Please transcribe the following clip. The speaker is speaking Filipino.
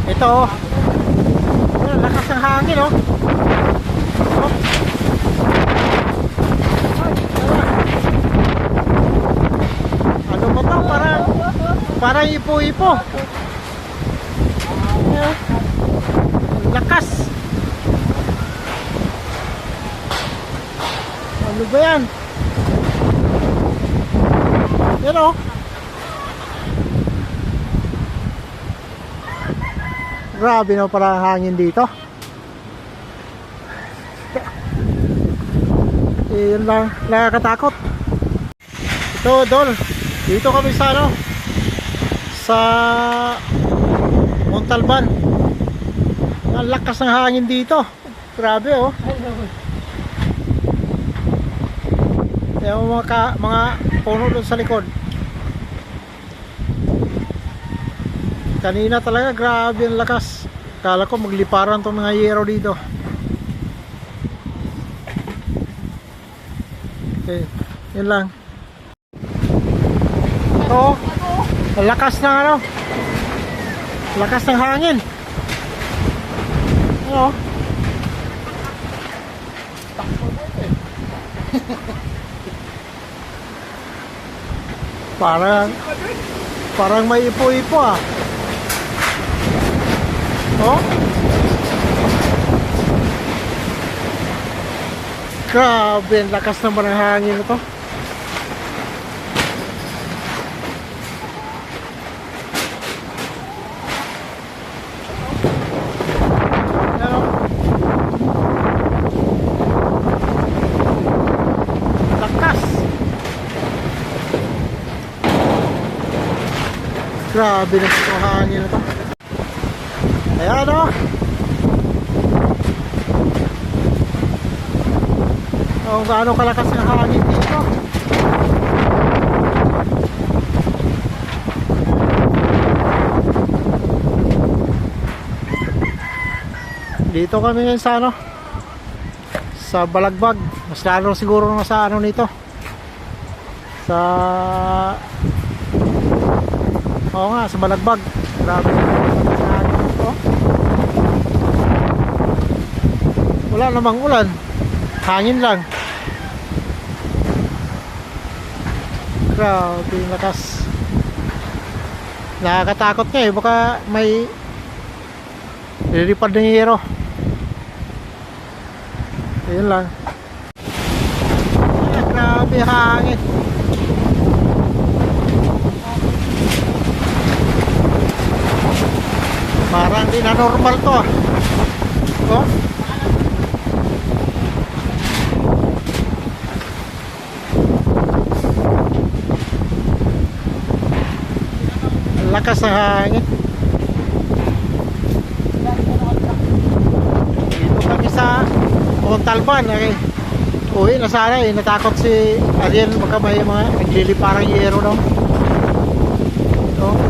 Ito oh. Ayan, lakas ng hangin oh. Oh. Ay, ano ba to? Parang ipo-ipo. Ayan. Lakas. Ano ba yan? Yan o. Grabe na parang hangin dito. Yun lang, nakakatakot. Ito Dol, dito kami sa ano, sa Montalban. Ang lakas ng hangin dito. Grabe oh. Yung mga puno doon sa likod. Kanina talaga grabe ang lakas. Kala ko magliparan tong mga yero dito. Okay, yun lang. Ito, ang lakas ng ano, lakas ng hangin. Ano? Parang may ipo-ipo ah. Oh? Grabe, ang lakas naman ng hangin ito. Ano? Lakas. Grabe na ito hangin ito. Ayan o. Oh, gaano kalakas ng hangin dito. Dito kami ngayon sa ano, sa Balagbag. Mas lalo siguro na sa ano nito, sa oo nga, sa Balagbag. Grabe. Wala namang ulan, hangin lang. Grabe yung lakas. Nakakatakot nga eh, baka may lilipad na hero. Ayun lang. Ay, grabe hangin. Parang di na normal to ah. Oh? Lakas ng hangin. Dito kami sa Montalban. Uwi na sana eh. Natakot si Ariel baka may mga nagliliparang yero daw. Ito.